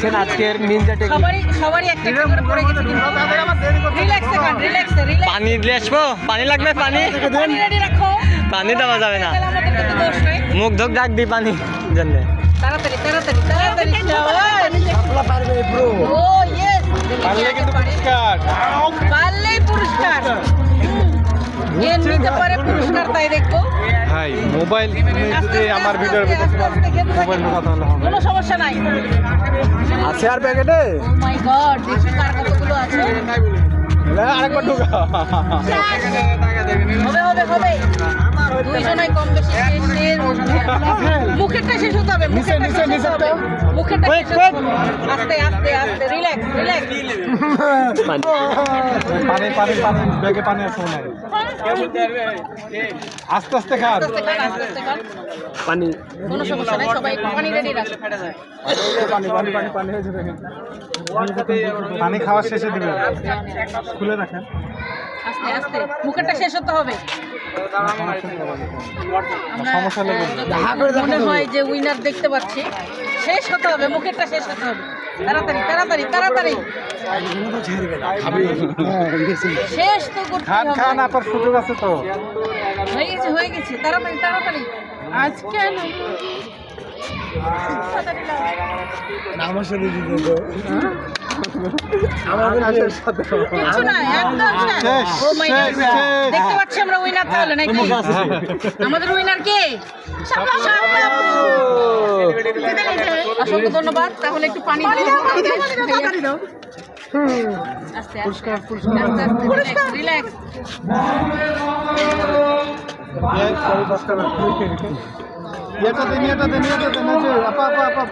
দেখছেন আজকের Ninja technique. সবারই একটা একটা করে পড়ে গেছে কিন্তু রিল্যাক্সে খান, রিল্যাক্সে পানি দিয়ে আসবো, পানি লাগবে, পানি পানি রেডি রাখো। পানি দেওয়া যাবে না, আমাদের কিন্তু দোষ নাই। মুখ ধোক ডাক দি পানি জন্য। তাড়াতাড়ি তাড়াতাড়ি তাড়াতাড়ি পারবে ব্রো। ও ইয়েস, পারলে কিন্তু পুরস্কার। পারলেই পুরস্কার। কে নিতে পারে পুরস্কার তাই দেখবো। ভাই মোবাইল যদি আমার ভিডিওর ভিতরে মোবাইল কথা হলে হবে। কোনো সমস্যা নাই। আছে আর প্যাকেটে ও মাই গড, দেখি কার কতগুলো আছে। আরেকবার ঢোকা। হবে হবে হবে, দুইজনাই কম বেশি শেষ। মুখেরটা শেষ হতে হবে, মুখেরটা শেষ হতে হবে, মুখেরটা শেষ হতে হবে। আস্তে আস্তে আস্তে, রিল্যাক্স রিল্যাক্স। পানি পানি পানি ব্যাগে পানি আছে না, আস্তে আস্তে খান। আস্তে খান, আস্তে আস্তে খান। পানি কোনো সমস্যা নাই, সবাই পানি রেডি রাখো। পানি পানি পানি পানি হয়েছে দেখেন। পানি খাওয়া শেষে দিবেন, খুলে রাখেন। আস্তে আস্তে, মুখেরটা শেষ হতে হবে। সমস্যা নেই। আমরা মনে হয় যে উইনার দেখতে পাচ্ছি, শেষ হতে হবে, মুখেরটা শেষ হতে হবে। তাড়াতাড়ি তাড়াতাড়ি তাড়াতাড়ি, শেষ তো করতে খান হবে। খান, আপনার সুযোগ আছে তো। হয়ে গেছে হয়ে গেছে, তাড়াতাড়ি তাড়াতাড়ি। আজ কেন আমার সাথে দিতে তো আমার সাথে কিছু না, একদম শেষ, ও মাই গড, শেষ, শেষ। দেখতে পাচ্ছি আমরা উইনার তাহলে নাকি? আমাদের উইনার কে? শাপলা আপু। অসংখ্য ধন্যবাদ। তাহলে একটু পানি দাও, আস্তে আস্তে আস্তে, রিল্যাক্স। এটা দেন, এটা দেন, এটা দেন, আপা আপা আপা।